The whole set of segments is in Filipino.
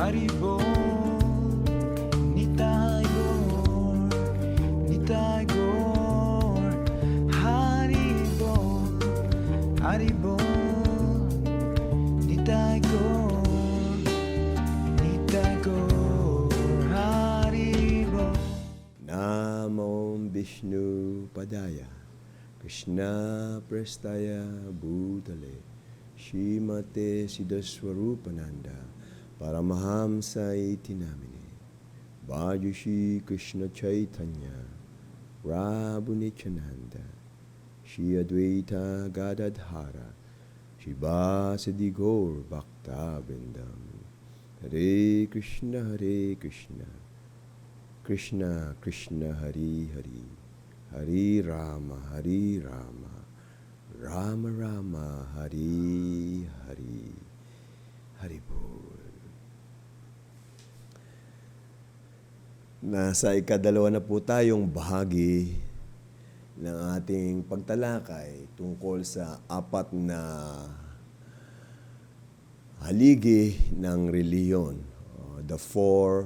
Haribo, Nitai Gaur, Nitai Gaur. Haribo, Haribo, Nitai Gaur, Nitai Gaur. Haribo. Namo Vishnu Padaya Krishna Prestaya Bhutale Shrimate Siddhaswarupananda Paramahamsa Itinamine Bhajushi Krishna Chaitanya Prabhu Nityananda Shri Advaita Gadadhara Shivasadi Gaur Bhakta Vrindam Hare Krishna Krishna Krishna Hari Hari Hari Rama Rama Rama Hari Hari Hari Bol. Nasa ikadalawa na po tayong bahagi ng ating pagtalakay tungkol sa apat na haligi ng reliyon, the four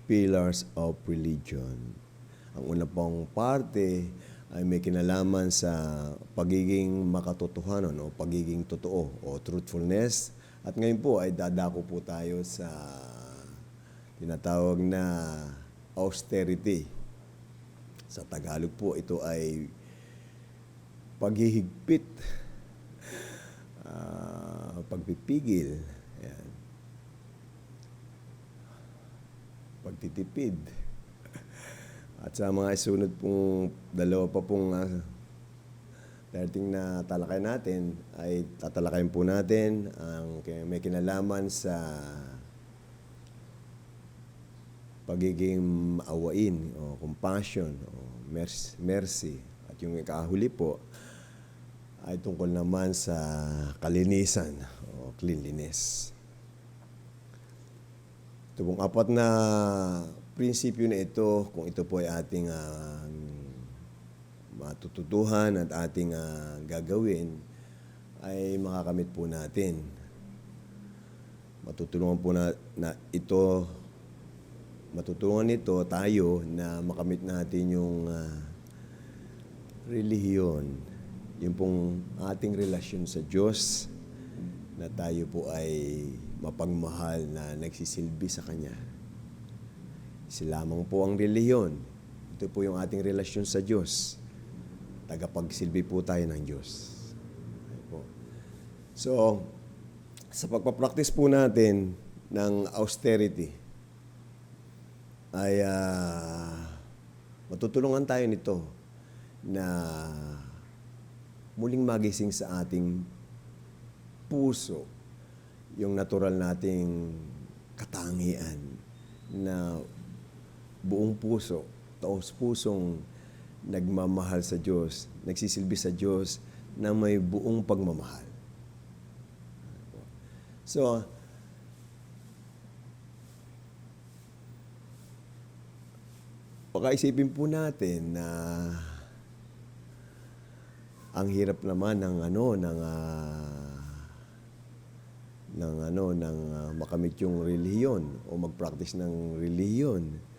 pillars of religion. Ang una pong parte ay may kinalaman sa pagiging makatotohanan o pagiging totoo o truthfulness. At ngayon po ay dadako po tayo sa tinatawag na austerity. Sa Tagalog po ito ay paghihigpit, pagpipigil, ayan, pagtitipid. At sa mga isunod pong dalawa pa pong darating na talakay natin ay tatalakayin po natin ang may kinalaman sa pagiging maawain o compassion o mercy. At yung ikahuli po ay tungkol naman sa kalinisan o cleanliness. Ito pong apat na prinsipyo na ito, kung ito po ay ating matututuhan at ating gagawin, ay makakamit po natin. Matutulungan nito tayo na makamit natin yung relihiyon, yung pong ating relasyon sa Diyos, na tayo po ay mapagmahal na nagsisilbi sa Kanya. Sila lamang po ang relihiyon. Ito po yung ating relasyon sa Diyos. Tagapagsilbi po tayo ng Diyos. So, sa pagpapractice po natin ng austerity, ay matutulungan tayo nito na muling magising sa ating puso yung natural nating katangian na buong puso, taos pusong nagmamahal sa Diyos, nagsisilbi sa Diyos na may buong pagmamahal. So, pakaisipin po natin na ang hirap naman ng makamit yung relihiyon o mag-practice ng relihiyon.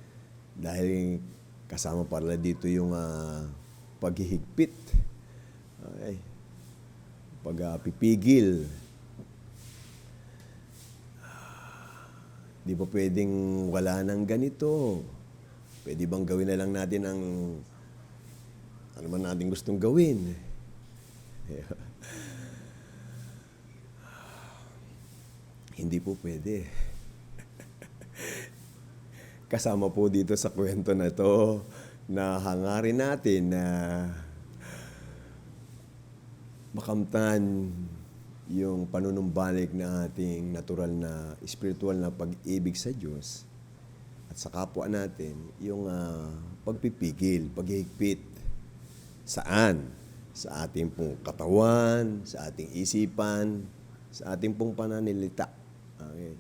Dahil kasama pala dito yung paghihigpit, okay, pagpipigil. Di ba pwedeng wala nang ganito? Pwede bang gawin na lang natin ang ano man natin gustong gawin? Hindi po pwede. Kasama po dito sa kwento na ito na hangarin natin na makamtan yung panunumbalik na ating natural na spiritual na pag-ibig sa Diyos at sa kapwa natin, yung pagpipigil, paghihigpit. Saan? Sa ating pong katawan, sa ating isipan, sa ating pong pananalita. Okay.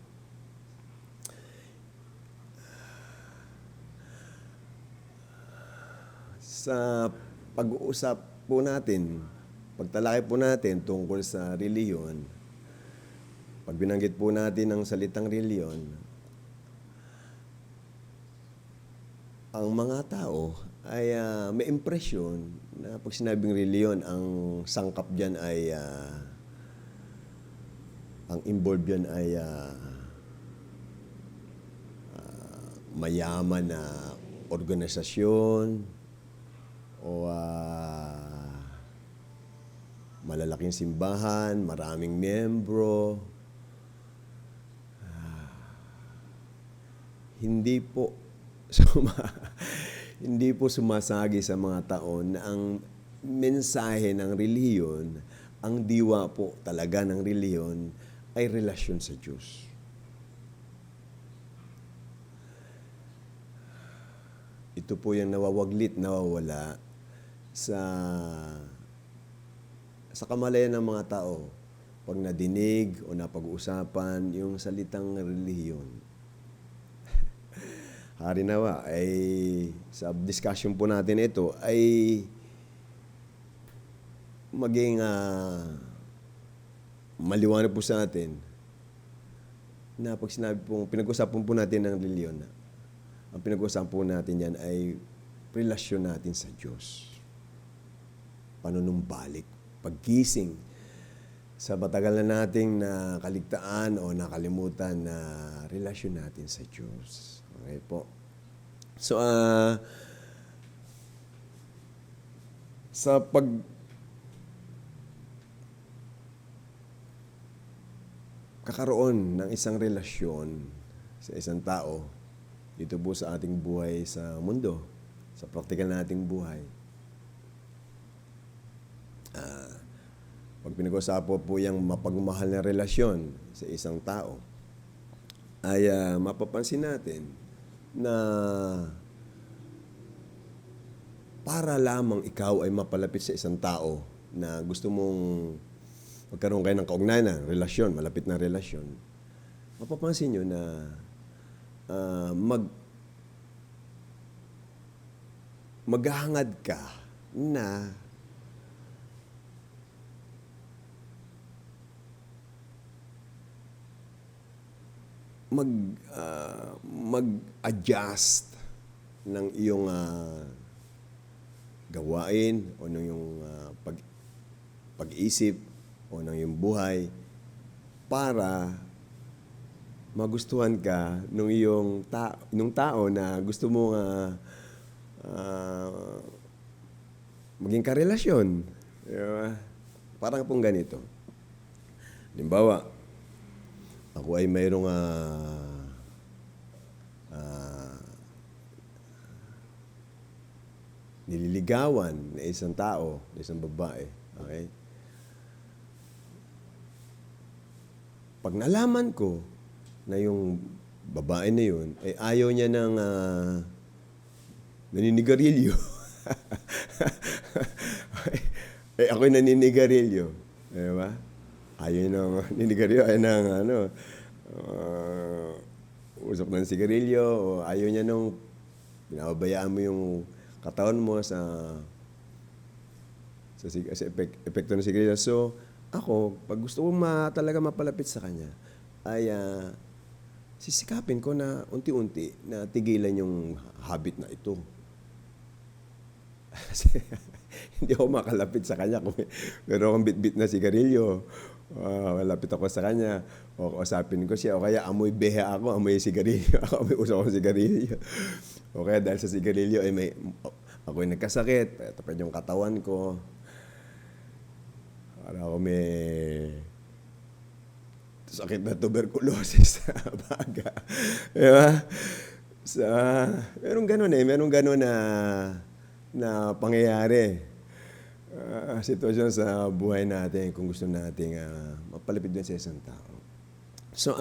Sa pag-uusap po natin, pagtalakay po natin tungkol sa reliyon, pag binanggit po natin ang salitang reliyon, ang mga tao ay may impresyon na pag sinabing reliyon, ang sangkap diyan ay ang involved diyan ay mayaman na organisasyon o malalaking simbahan, maraming miyembro. Hindi po hindi po sumasagi sa mga tao na ang mensahe ng reliyon, ang diwa po talaga ng reliyon ay relasyon sa Diyos. Ito po yung nawawaglit, nawawala sa kamalayan ng mga tao pag nadinig o napag-uusapan yung salitang relihiyon. Harinawa, ay sa discussion po natin ito ay maging maliwanag po sa atin na pag sinabi po, pinag-usapan po natin ng reliyon, ang pinag-usapan po natin yan ay relasyon natin sa Diyos. Panunumbalik, paggising sa matagal na nating nakaligtaan o nakalimutan na relasyon natin sa Diyos. Okay po. So, sa kakaroon ng isang relasyon sa isang tao, dito po sa ating buhay sa mundo, sa praktikal nating buhay, pag pinag-usapan po yung mapagmahal na relasyon sa isang tao, ay mapapansin natin na para lamang ikaw ay mapalapit sa isang tao na gusto mong magkaroon kayo ng kaugnayan, relasyon, malapit na relasyon, mapapansin nyo na maghahangad ka na mag-adjust ng iyong gawain o ng iyong pag-isip o ng iyong buhay para magustuhan ka nung tao na gusto mo maging karelasyon. Diba? Parang pong ganito. Halimbawa, ako ay mayroong nililigawan na isang tao, na isang babae. Okay? Pag nalaman ko na yung babae na yun, ay ayaw niya ng naninigarilyo. Eh, ako'y naninigarilyo. Diba? Ayaw ng naninigarilyo, ayaw ng usok ng sigarilyo, o ayaw niya nung pinababayaan mo yung katawan mo sa epekto ng sigarilyo. So, ako, pag gusto ko talaga mapalapit sa kanya, ay sisikapin ko na unti-unti na tigilan yung habit na ito. Kasi hindi ako makalapit sa kanya kung meron akong bit-bit na sigarilyo. Malapit ako sa kanya, o kausapin ko siya, o kaya amoy beha ako, amoy sigarilyo, ako amoy usok akong sigarilyo. O kaya dahil sa sigarilyo, ay ako'y nagkasakit, tapos yung katawan ko, para ako may sakit na tuberculosis sa baga. Diba? Merong ganun na pangyayari. Sitwasyon sa buhay natin kung gusto nating mapalapit din sa isang tao. So,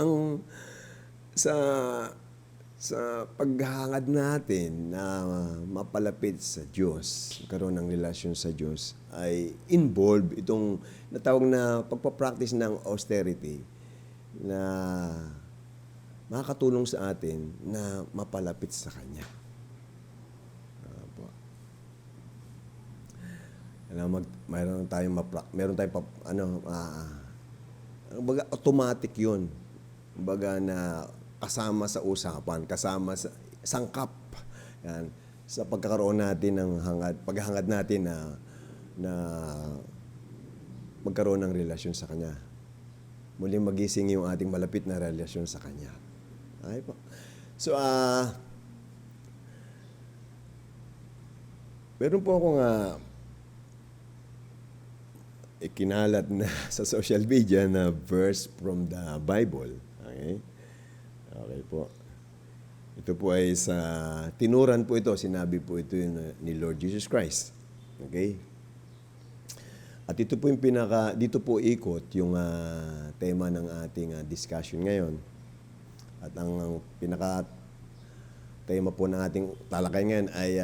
sa paghahangad natin na mapalapit sa Diyos, karoon ng relasyon sa Diyos, ay involved itong natawag na pagpapractice ng austerity na makakatulong sa atin na mapalapit sa Kanya. Mayroon tayong baga automatic 'yun. Baga na kasama sa usapan, kasama sa sangkap Yan. Sa pagkakaroon natin ng paghahangad natin na magkaroon ng relasyon sa Kanya. Muling magising yung ating malapit na relasyon sa Kanya. Okay po. So, meron po akong ikinalat na sa social media na verse from the Bible. Okay? Okay po. Ito po ay sa tinuran po ito, sinabi po ito ni Lord Jesus Christ. Okay? At ito po yung dito po ikot yung tema ng ating discussion ngayon. At ang tema po ng ating talakay ngayon ay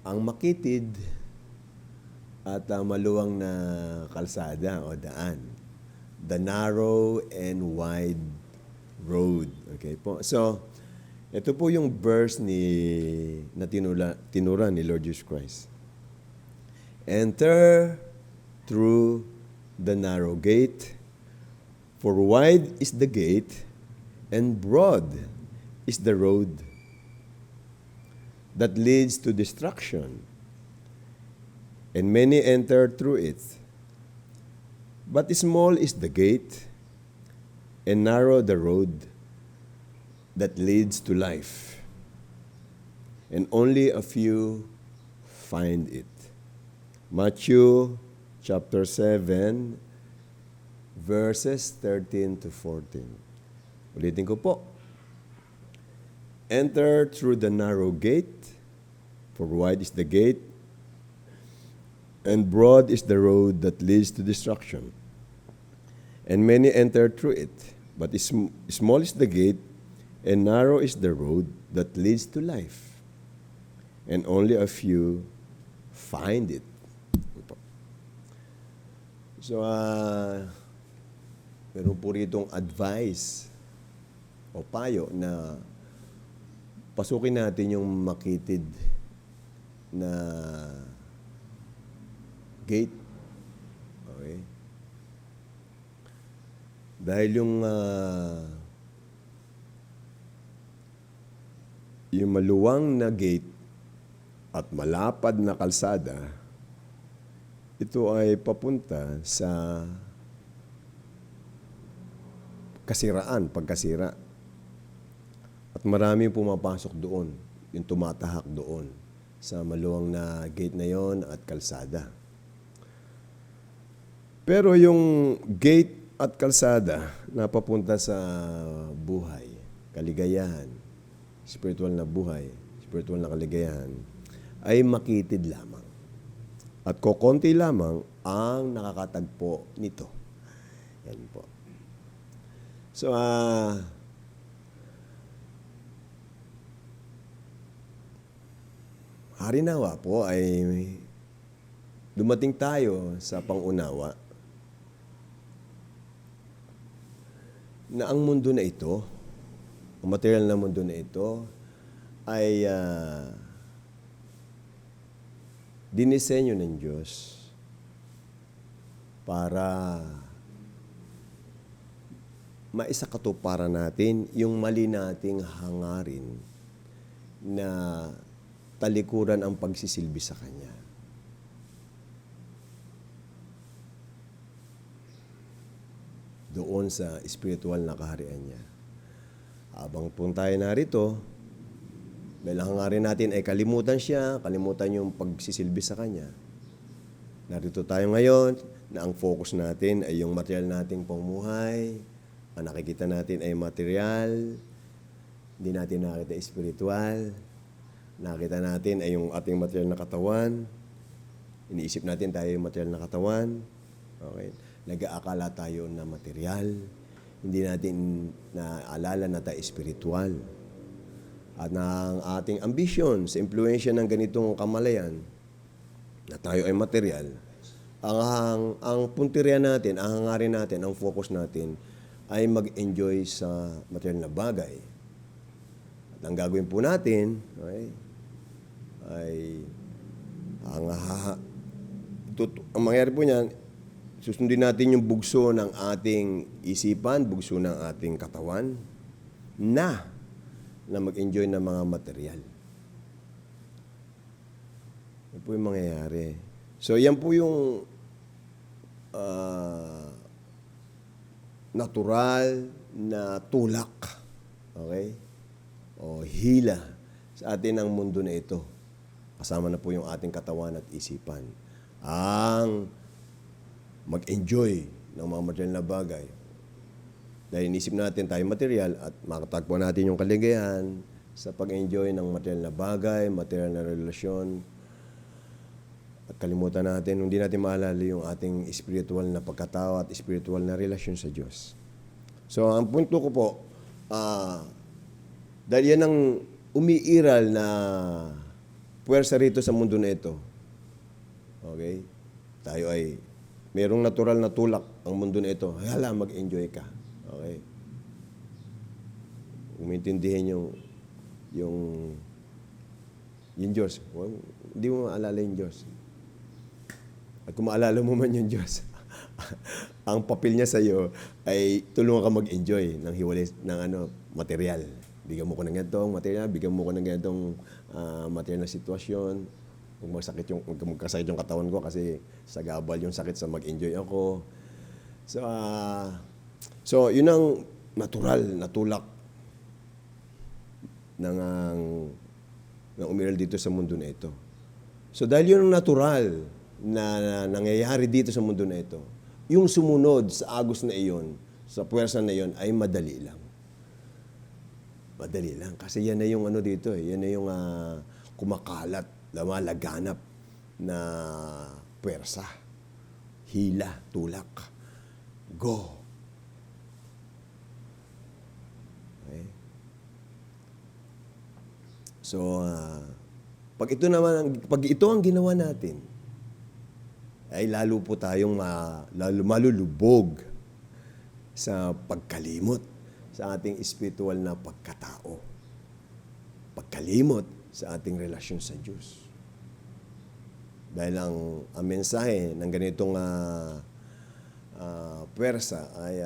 ang makitid at maluwang na kalsada o daan. The narrow and wide road. Okay po. So, ito po yung verse na tinuran ni Lord Jesus Christ. Enter through the narrow gate, for wide is the gate, and broad is the road that leads to destruction, and many enter through it. But small is the gate, and narrow the road that leads to life, and only a few find it. Matthew chapter 7, verses 13 to 14. Ulitin ko po. Enter through the narrow gate, for wide is the gate, and broad is the road that leads to destruction. And many enter through it. But small is the gate, and narrow is the road that leads to life. And only a few find it. So, meron po ritong advice o payo na pasukin natin yung makitid na gate. Okay? Dahil yung maluwang na gate at malapad na kalsada, ito ay papunta sa pagkasira. At marami pumapasok doon, yung tumatahak doon sa maluwang na gate na yon at kalsada. Pero yung gate at kalsada na papunta sa buhay, kaligayahan, spiritual na buhay, spiritual na kaligayahan, ay makitid lamang. At kokonti lamang ang nakakatagpo nito. Yan po. So, harinawa po ay dumating tayo sa pangunawa na ang mundo na ito, ang material na mundo na ito, ay dinisenyo ng Diyos para maisakatuparan natin yung mali nating hangarin na talikuran ang pagsisilbi sa Kanya. Doon sa spiritual na kaharian niya. Habang po tayo narito, dahil ang hangarin natin ay kalimutan siya, kalimutan yung pagsisilbi sa Kanya. Narito tayo ngayon na ang focus natin ay yung material nating pamumuhay, ang nakikita natin ay material, hindi natin nakita spiritual, nakita natin ay yung ating material na katawan, iniisip natin tayo yung material na katawan, okay? Nag-aakala tayo na material, hindi natin naaalala na tayo spiritual. At ng ating ambisyon sa impluensya ng ganitong kamalayan, na tayo ay material, ang punteriya natin, ang hangarin natin, ang focus natin, ay mag-enjoy sa material na bagay. At ang gagawin po natin, ay ang mangyari po niyan, susundin natin yung bugso ng ating isipan, bugso ng ating katawan, na na mag-enjoy ng mga material. Yan po yung mangyayari. So, yan po yung natural na tulak. Okay? O hila sa atin ang mundo na ito. Kasama na po yung ating katawan at isipan. Ang mag-enjoy ng mga material na bagay. Dahil inisip natin tayo material at makatagpo natin yung kaligayahan sa pag-enjoy ng material na bagay, material na relasyon. At kalimutan natin, hindi natin maalala yung ating spiritual na pagkatao at spiritual na relasyon sa Diyos. So, ang punto ko po, dahil yan ang umiiral na puwersa rito sa mundo na ito. Okay? Tayo ay merong natural na tulak ang mundo na ito. Hala, mag-enjoy ka. Okay? Umintindihin yung Diyos. Well, hindi mo maalala yung Diyos. At kung maalala mo man yung Diyos, ang papel niya sa iyo ay tulungan ka mag-enjoy ng hiwalay ng material. Bigyan mo ko ng ganitong material, bigyan mo ko ng ganitong material na sitwasyon. Huwag magkasakit yung katawan ko kasi sagabal yung sakit sa mag-enjoy ako. So yun ang natural na tulak ng umiral dito sa mundo na ito. So dahil yun ang natural na nangyayari dito sa mundo na ito, yung sumunod sa agos na iyon, sa puwersa na iyon, ay madali lang. Madali lang. Kasi yan na yung dito eh. Yan na yung kumakalat, laganap na puwersa. Hila, tulak. Go. Okay? So, pag ito ang ginawa natin, ay lalo po tayong malulubog sa pagkalimot sa ating spiritual na pagkatao. Pagkalimot sa ating relasyon sa Diyos. Dahil ang mensahe ng ganitong puwersa ay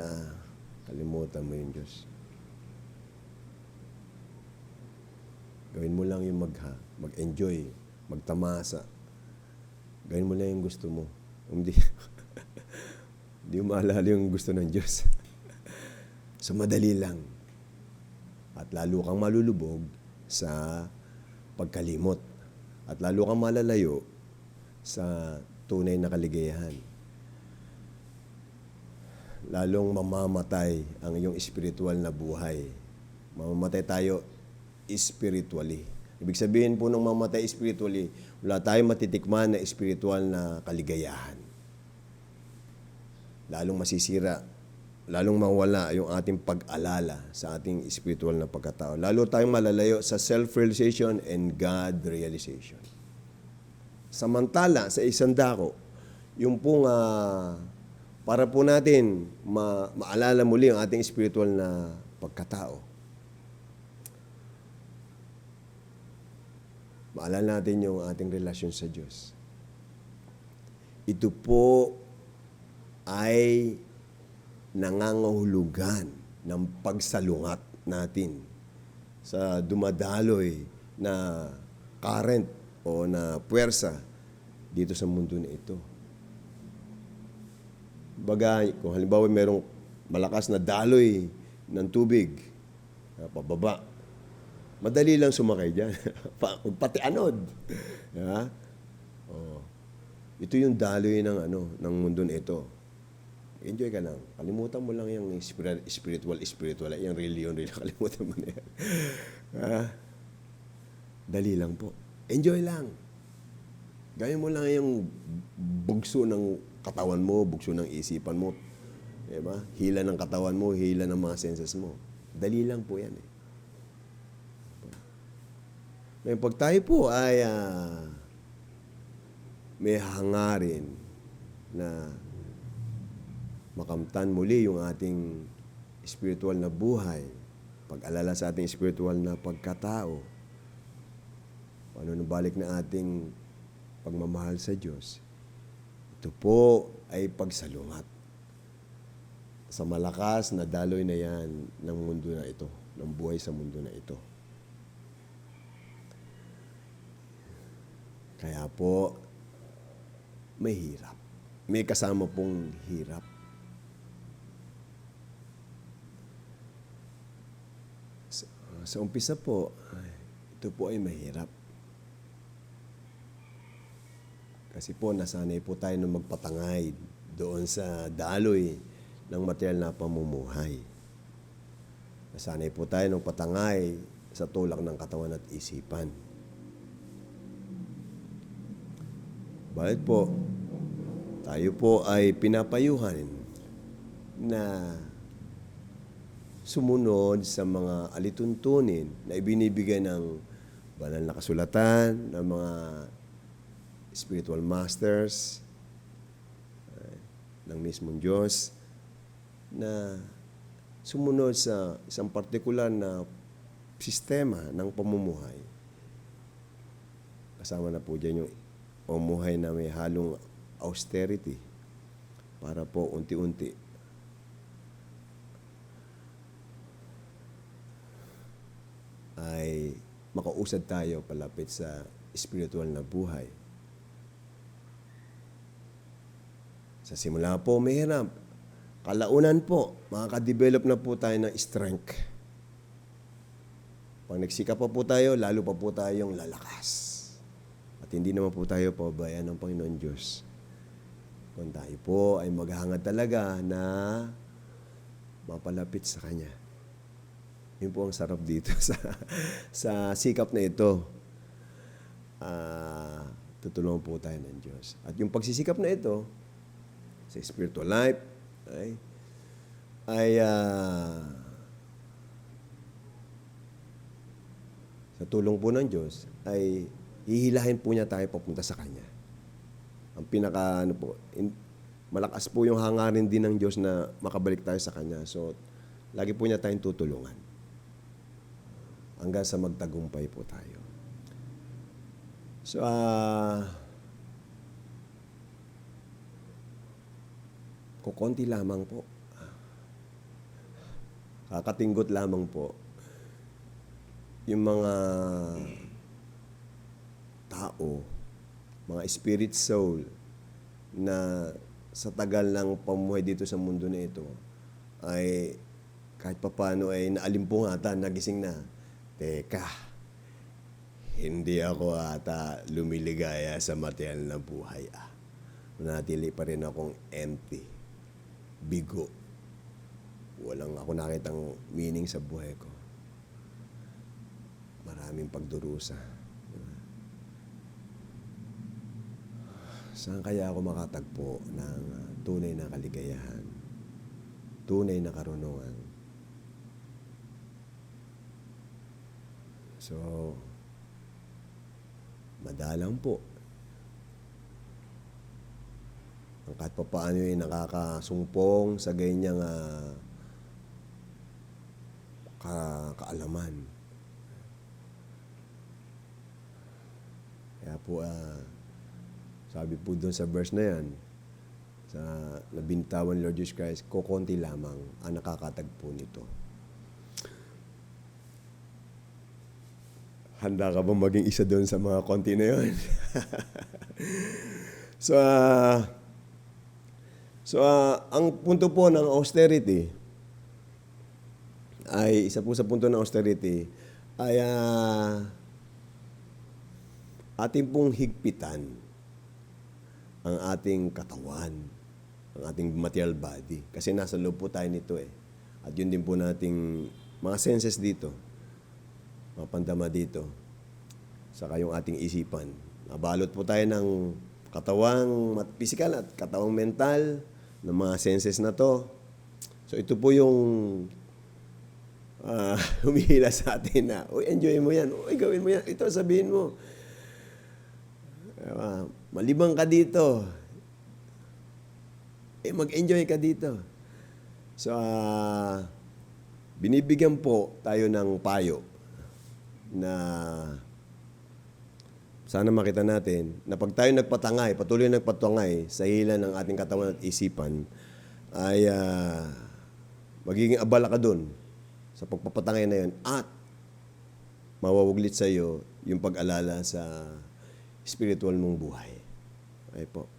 kalimutan mo yung Diyos. Gawin mo lang yung mag-enjoy, magtamasa. Gawin mo lang yung gusto mo. Hindi mo maalala yung gusto ng Diyos. So, madali lang. At lalo kang malulubog sa pagkalimot. At lalo kang malalayo sa tunay na kaligayahan. Lalong mamamatay ang iyong spiritual na buhay. Mamamatay tayo spiritually. Ibig sabihin po ng mamatay spiritually, wala tayong matitikman na spiritual na kaligayahan. Lalong masisira, lalong mawala yung ating pag-alala sa ating spiritual na pagkatao. Lalo tayong malalayo sa self-realization and God realization. Samantala, sa isang dako, yung pong para po natin maalala muli ang ating spiritual na pagkatao. Maalala natin yung ating relasyon sa Diyos. Ito po ay nangangahulugan ng pagsalungat natin sa dumadaloy na current o na puwersa dito sa mundo na ito. Bagay, kung halimbawa mayroong malakas na daloy ng tubig, pababa, madali lang sumakay dyan. Pati anod. Yeah? Oh. Ito yung daloy ng mundo na ito. Enjoy ka lang. Kalimutan mo lang yung spiritual. Yung religion. Kalimutan mo na yan. Dali lang po. Enjoy lang. Gawin mo lang yung bugso ng katawan mo, bugso ng isipan mo. Diba? Hila ng katawan mo, hila ng mga senses mo. Dali lang po yan eh. Ngayon, pag tayo po ay may hangarin na makamtan muli yung ating spiritual na buhay, pag-alala sa ating spiritual na pagkatao, ano balik na ating pagmamahal sa Diyos, ito po ay pagsalungat sa malakas na daloy na yan ng mundo na ito, ng buhay sa mundo na ito. Kaya po, may hirap. May kasama pong hirap. Sa umpisa po, ito po ay mahirap. Kasi po, nasanay po tayo na magpatangay doon sa daloy ng material na pamumuhay. Nasanay po tayo ng patangay sa tulak ng katawan at isipan. Bakit po? Tayo po ay pinapayuhan na sumunod sa mga alituntunin na ibinibigay ng banal na kasulatan, ng mga spiritual masters, ng mismong Diyos, na sumunod sa isang partikular na sistema ng pamumuhay. Kasama na po dyan yung pamumuhay na may halong austerity para po unti-unti ay makausad tayo palapit sa spiritual na buhay. Sa simula po, mahirap. Kalaunan po, makaka-develop na po tayo ng strength. Pag nagsikap pa po tayo, lalo pa po tayong lalakas. At hindi naman po tayo pababayaan ng Panginoon Diyos. Kung tayo po ay maghahangad talaga na mapalapit sa Kanya. Yun po ang sarap dito sa sikap na ito. Tutulungan po tayo ng Diyos. At yung pagsisikap na ito, sa spiritual life, sa tulong po ng Diyos, ay hihilahin po niya tayo papunta sa Kanya. Ang malakas po yung hangarin din ng Diyos na makabalik tayo sa Kanya. So, lagi po niya tayong tutulungan. Hanggang sa magtagumpay po tayo. So, kukunti lamang po. Kakatinggot lamang po. Yung mga tao, mga spirit soul, na sa tagal ng pamumuhay dito sa mundo na ito, ay kahit papano ay naalimpungatan, nagising na. Teka, hindi ako ata lumiligaya sa material na buhay. Manatili pa rin akong empty, bigo. Walang ako nakitang meaning sa buhay ko. Maraming pagdurusa. Saan kaya ako makatagpo ng tunay na kaligayahan, tunay na karunungan? So, madalang po. Ang kahit pa paano yung nakakasumpong sa ganyang kaalaman. Kaya po, sabi po doon sa verse na yan, sa nabintawan Lord Jesus Christ, kukunti lamang ang nakakatagpo nito. Handa ka bang maging isa doon sa mga konti na yun? Ang punto po ng austerity ay, isa po sa punto ng austerity ay ating pong higpitan ang ating katawan, ang ating material body. Kasi nasa loob po tayo nito eh. At yun din po nating mga senses dito, mga pandama dito, saka yung ating isipan. Nabalot po tayo ng katawang physical at katawang mental, ng mga senses na to. So ito po yung humihila sa atin na, uy, enjoy mo yan, uy, gawin mo yan, ito sabihin mo. Malibang ka dito. Mag-enjoy ka dito. So, binibigyan po tayo ng payo na sana makita natin na pag tayo nagpatangay, patuloy nagpatangay sa hila ng ating katawan at isipan, ay magiging abala ka dun sa pagpapatangay na yun at mawawaglit sa iyo yung pag-alala sa spiritual mong buhay. Okay po.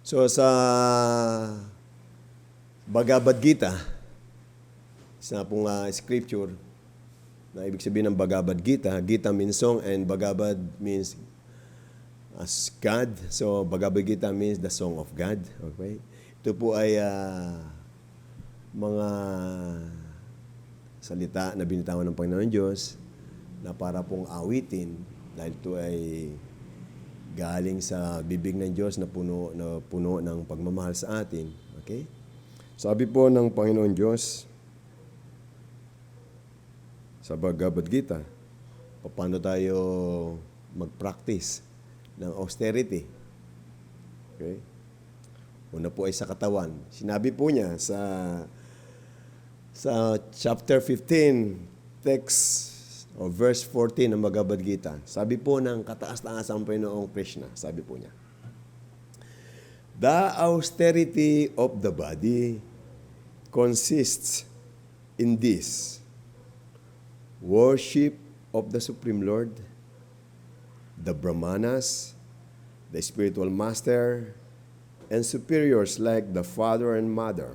So sa Bhagavad Gita, isa pong scripture na ibig sabihin ng Bhagavad Gita. Gita means song and Bhagavad means as God. So Bhagavad Gita means the song of God. Okay? Ito po ay mga salita na binitawan ng Panginoon Diyos na para pong awitin dahil ito ay galing sa bibig ng Diyos na puno ng pagmamahal sa atin. Okay? Sabi po ng Panginoon Diyos sa Bhagavad Gita, paano tayo mag-practice ng austerity. Okay? Una po ay sa katawan. Sinabi po niya sa chapter 15, text o verse 14 ng Bhagavad Gita. Sabi po ng kataas-taasang Panginoong Krishna, sabi po niya, the austerity of the body consists in this: worship of the Supreme Lord, the Brahmanas, the spiritual master, and superiors like the father and mother.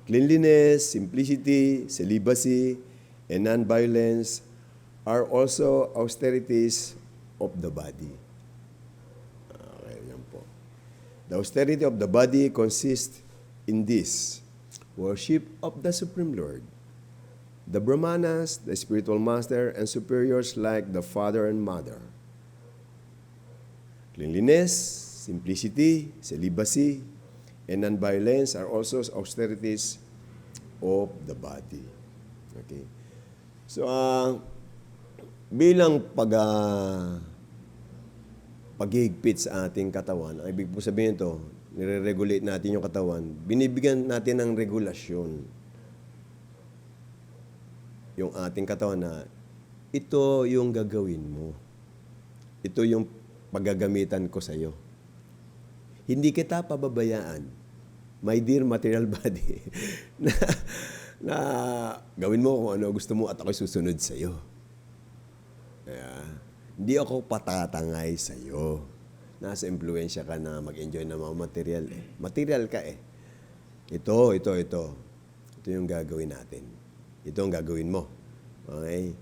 Cleanliness, simplicity, celibacy, and non-violence are also austerities of the body. Okay, yan po. The austerity of the body consists in this: worship of the Supreme Lord, the Brahmanas, the spiritual master, and superiors like the father and mother. Cleanliness, simplicity, celibacy, and non-violence are also austerities of the body. Okay. So, bilang paghihigpit sa ating katawan, ang ibig po sabihin ito, nire-regulate natin yung katawan, binibigyan natin ng regulasyon yung ating katawan na ito yung gagawin mo. Ito yung paggagamitan ko sa iyo. Hindi kita pababayaan, my dear material body, na gawin mo kung ano gusto mo at ako'y susunod sa iyo. Hindi ako patatangay sa iyo. Nasa impluensya ka na mag-enjoy ng mga material eh. Material ka eh. Ito. Ito yung gagawin natin. Ito ang gagawin mo. Okay?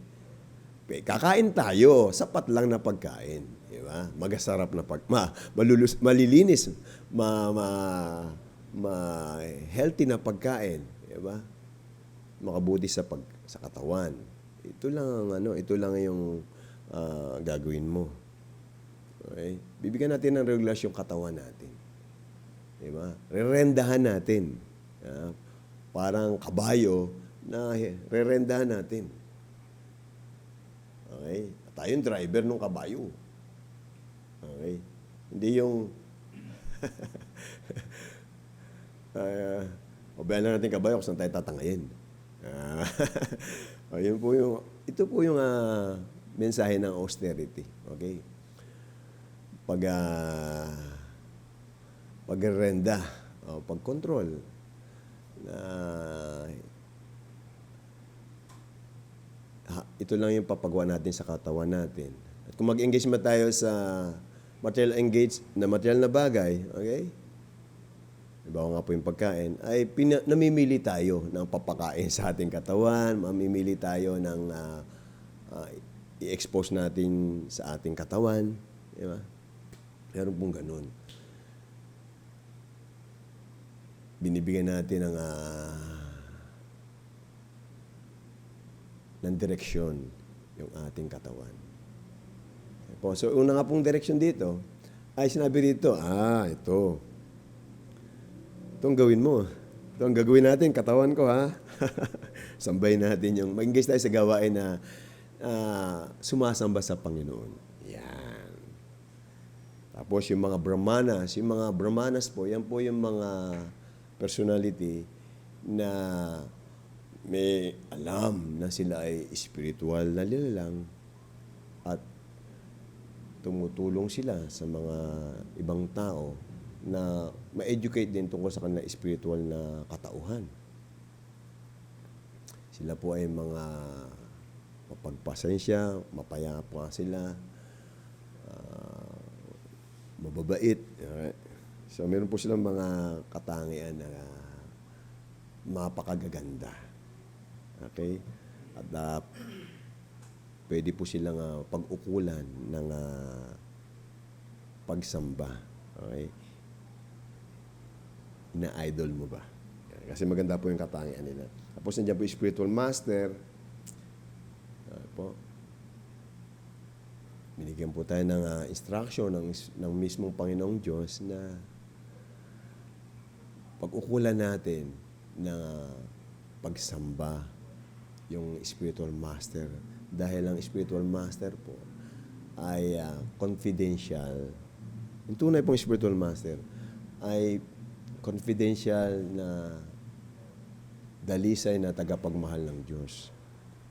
Kakain tayo, sapat lang na pagkain. Diba? Magasarap na malilinis, healthy na pagkain. Diba? Makabuti sa katawan. Ito lang yung gagawin mo. Okay? Bibigyan natin ng regulasyon katawan natin. Diba? Rerendahan natin. Parang kabayo na rerendahan natin. Okay? Tayo yung driver ng kabayo. Okay? Hindi yung obayan lang natin kabayo kung saan tayo tatangayin. Ito po yung mensahe ng austerity. Okay? Pagrenda, pagkontrol na ito lang yung papagawa natin sa katawan natin. At kung mag-engage man tayo sa material na bagay, okay? Iba nga po yung pagkain, ay namimili tayo ng papakain sa ating katawan, mamimili tayo ng i-expose natin sa ating katawan. Diba? Meron pong ganun. Binibigyan natin ng direksyon yung ating katawan. So, una nga pong direksyon dito, ay sinabi dito, ito. Itong gawin mo. Ito ang gagawin natin, katawan ko, ha? Sambahin natin yung, mag-engage tayo sa gawain na sumasamba sa Panginoon. Yan. Tapos yung mga Brahmanas po, yan po yung mga personality na may alam na sila ay spiritual na nilalang at tumutulong sila sa mga ibang tao na ma-educate din tungkol sa kanilang spiritual na katauhan. Sila po ay mga mapagpasensya, mapayapa sila, mababait. Okay? So, meron po silang mga katangian na mapakagaganda. Okay? At pwede po silang pag-ukulan ng pagsamba. Okay? Na-idol mo ba? Kasi maganda po yung katangian nila. Tapos nandiyan po yung spiritual master. Po. Binigyan po tayo ng instruction ng mismong Panginoong Diyos na pag-ukulan natin ng pagsamba yung spiritual master. Dahil ang spiritual master po ay confidential. Yung tunay pong spiritual master ay confidential na dalisay na tagapagmahal ng Diyos.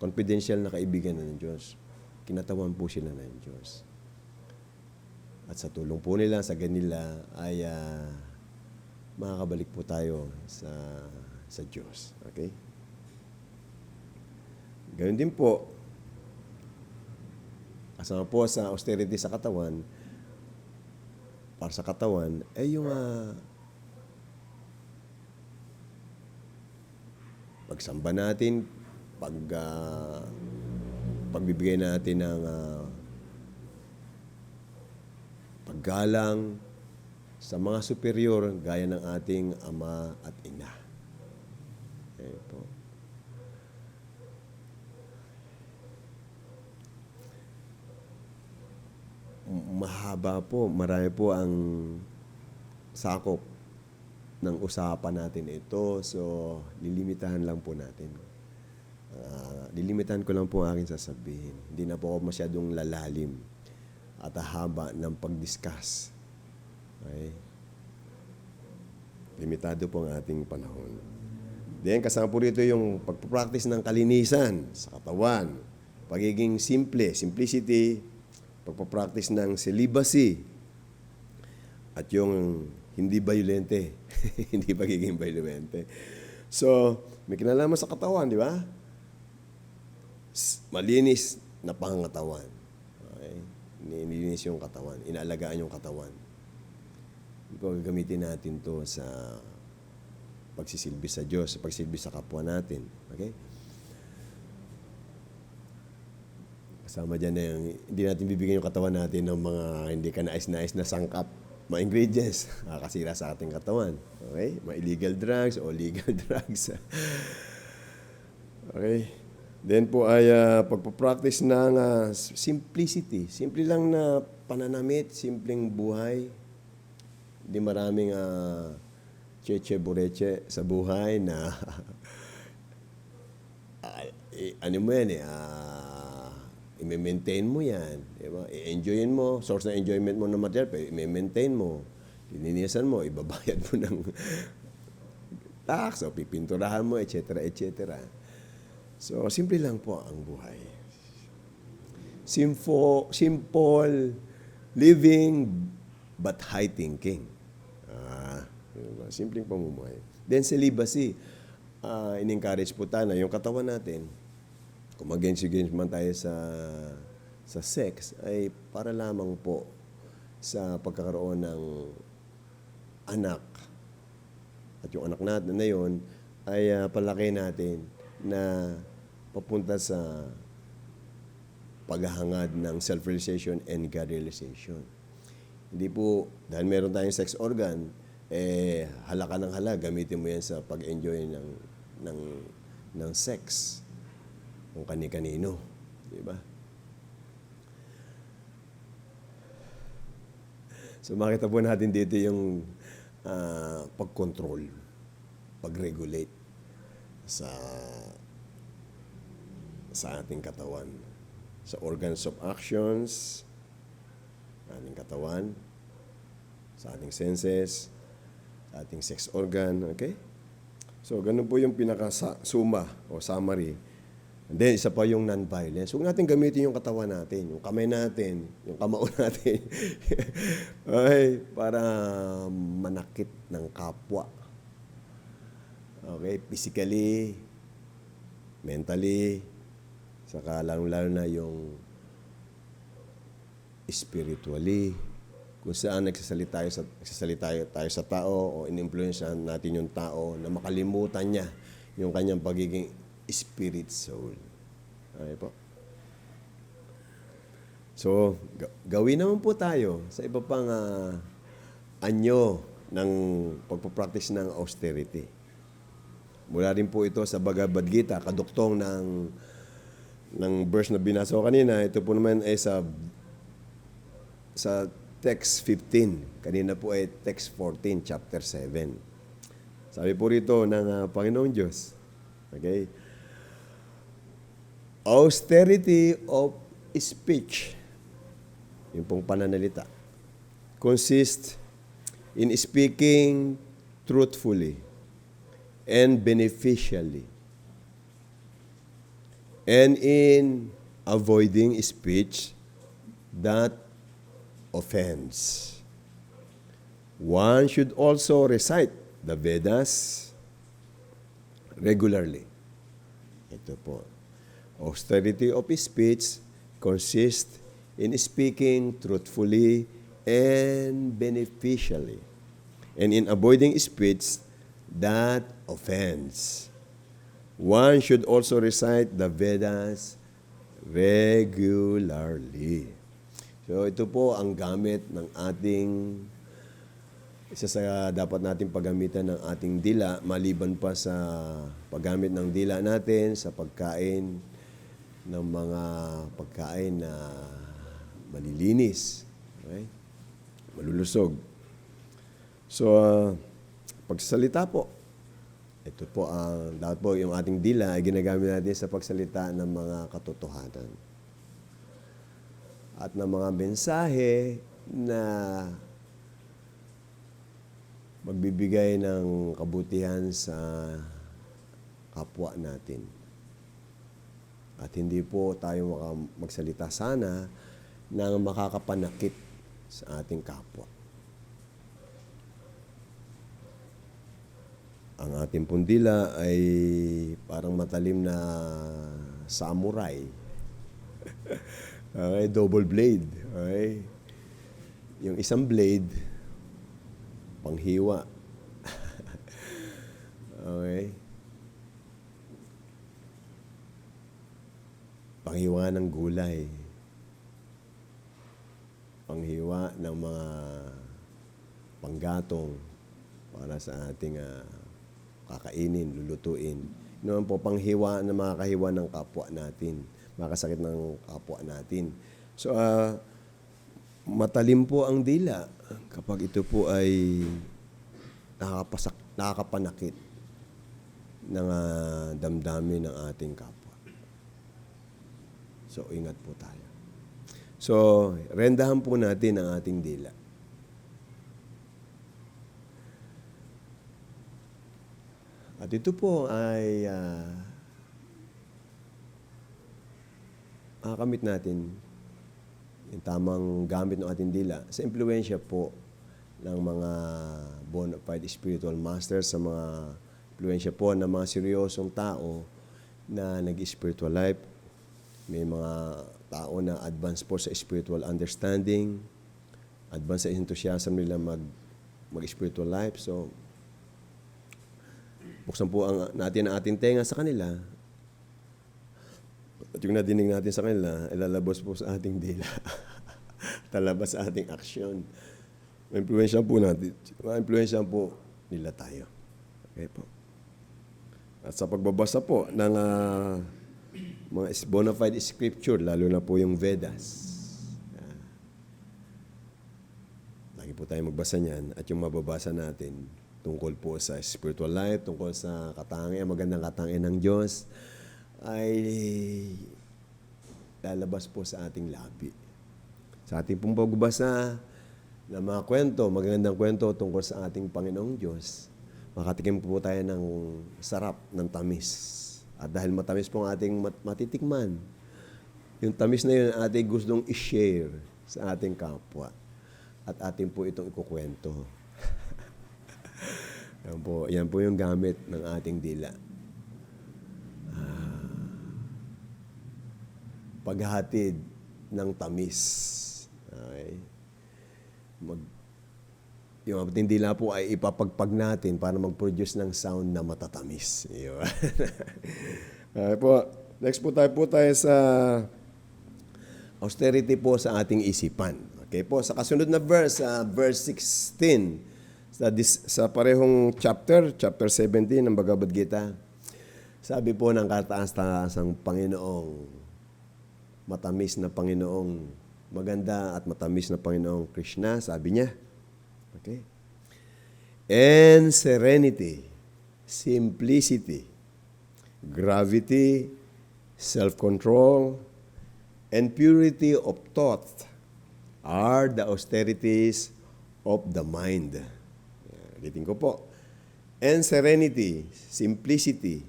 Confidential na kaibigan na ng Diyos. Kinatawan po sila ng Diyos. At sa tulong po nila, sa ganila, ay makakabalik po tayo sa Diyos. Okay? Ganoon din po, kasama po sa austerity sa katawan, para sa katawan, ay yung pagsamba natin, pagbibigay natin ng paggalang sa mga superior gaya ng ating ama at ina. Okay po. Mahaba po, marami po ang sakop ng usapan natin ito. So, lilimitahan lang po natin. Lilimitahan ko lang po ang aking sasabihin. Hindi na po ako masyadong lalalim at haba ng pag-discuss. Okay? Limitado po ang ating panahon. Then, kasama po rito yung pagpapractice ng kalinisan sa katawan, pagiging simple, simplicity, pagpapractice ng celibacy, at yung hindi violente, hindi pagiging violente. So, may kinalaman sa katawan, di ba? Malinis na pangangatawan. Okay? Nilinis yung katawan, inaalagaan yung katawan. Ito, gagamitin natin to sa pagsisilbi sa Diyos, sa pagsilbi sa kapwa natin. Okay? Kasama dyan na yung, hindi natin bibigyan yung katawan natin ng mga hindi ka nais-nais na sangkap, mga ingredients, nakakasira sa ating katawan. Okay? Mga illegal drugs o legal drugs. Okay? Then po ay pagpapractice ng simplicity. Simple lang na pananamit, simpleng buhay. Hindi maraming cheche-bureche sa buhay na ano mo yan i-maintain mo yan. Diba? I-enjoyin mo. Source na enjoyment mo ng material, pero i-maintain mo. Lininisan mo, ibabayad mo ng tax, o pipinturahan mo, etc., etc. So, simple lang po ang buhay. Simple living, but high thinking. Diba? Simpleng pamumuhay. Then, celibacy. In-encourage po tayo na yung katawan natin, kung mag-against man tayo sa sex, ay para lamang po sa pagkakaroon ng anak. At yung anak natin na yun ay palaki natin na papunta sa paghahangad ng self-realization and God-realization. Hindi po, dahil meron tayong sex organ, hala ka ng hala, gamitin mo yan sa pag-enjoy ng sex. Kung kani-kanino. Di ba? So makita po natin dito yung pag-control, pag-regulate sa ating katawan. Sa organs of actions, ating katawan, sa ating senses, sa ating sex organ. Okay? So, ganun po yung pinaka-suma o summary. And then, isa pa yung non-violence. Huwag natin gamitin yung katawan natin, yung kamay natin, yung kamao natin. Okay? Para manakit ng kapwa. Okay? Physically, mentally, saka lalo na yung spiritually. kung saan nagsasalita tayo sa tao o in-influensyahan natin yung tao na makalimutan niya yung kanyang pagiging spirit soul. Okay po? So, gawin naman po tayo sa iba pang anyo ng pagpapractice ng austerity. Mula rin po ito sa Bhagavad Gita, kaduktong ng verse na binasa ko kanina. Ito po naman ay sa text 15. Kanina po ay text 14, chapter 7. Sabi po rito ng Panginoong Diyos, okay? Austerity of speech, yung pong pananalita, consists in speaking truthfully and beneficially, and in avoiding speech that offends. One should also recite the Vedas regularly. Ito po. Austerity of speech consists in speaking truthfully and beneficially, and in avoiding speech that offends. One should also recite the Vedas regularly. So ito po ang gamit ng isa sa dapat nating paggamitan ng ating dila, maliban pa sa paggamit ng dila natin sa pagkain ng mga pagkain na malilinis, okay? Malulusog. So, pagsasalita po, ito po dapat po yung ating dila ay ginagamit natin sa pagsalita ng mga katotohanan at ng mga mensahe na magbibigay ng kabutihan sa kapwa natin. At hindi po tayo magsalita sana ng makakapanakit sa ating kapwa. Ang ating pundila ay parang matalim na samurai. Okay, double blade. Okay? Yung isang blade, panghiwa. Okay? Panghiwa ng gulay. Panghiwa ng mga panggatong para sa ating kakainin, lulutuin. Noon po, panghiwa na makakahiwa ng kapwa natin. Makasakit ng kapwa natin. So, matalim po ang dila kapag ito po ay nakakapanakit ng damdamin ng ating kapwa. So, ingat po tayo. So, rendahan po natin ang ating dila. At ito po ay makakamit natin yung tamang gamit ng ating dila sa impluensya po ng mga bona fide spiritual masters, sa mga impluensya po ng mga seryosong tao na nag-spiritual life. May mga tao na advance po sa spiritual understanding, advance sa enthusiasm nila mag-spiritual life. So, buksan po natin ang ating tenga sa kanila. At yung nadinig natin sa kanila, ilalabas po sa ating dila. Talabas sa ating aksyon. Ma-influensya po natin. Ma-influensya po nila tayo. Okay po. At sa pagbabasa po ng mga bona fide scripture, lalo na po yung Vedas. Lagi po tayo magbasa niyan. At yung mababasa natin tungkol po sa spiritual life, tungkol sa katangian, magandang katangian ng Diyos, ay lalabas po sa ating labi. Sa ating pong pagbabasa ng mga kwento, magandang kwento tungkol sa ating Panginoong Diyos, makatikim po tayo ng sarap, ng tamis. At dahil matamis po ang ating matitikman, yung tamis na yun ating gustong i-share sa ating kapwa. At ating po itong ikukwento. Yan po yung gamit ng ating dila. Paghahatid ng tamis. Okay? yung tindila po ay ipapagpag natin para mag-produce ng sound na matatamis. Yun. Next po tayo sa austerity po sa ating isipan. Okay po, sa kasunod na verse, verse 16, sa parehong chapter 17 ng Bhagavad Gita, sabi po ng kataas-taasang Panginoong, matamis na Panginoong, maganda at matamis na Panginoong Krishna, sabi niya, okay? And serenity, simplicity, gravity, self-control, and purity of thought are the austerities of the mind. Ulitin ko po. And serenity, simplicity,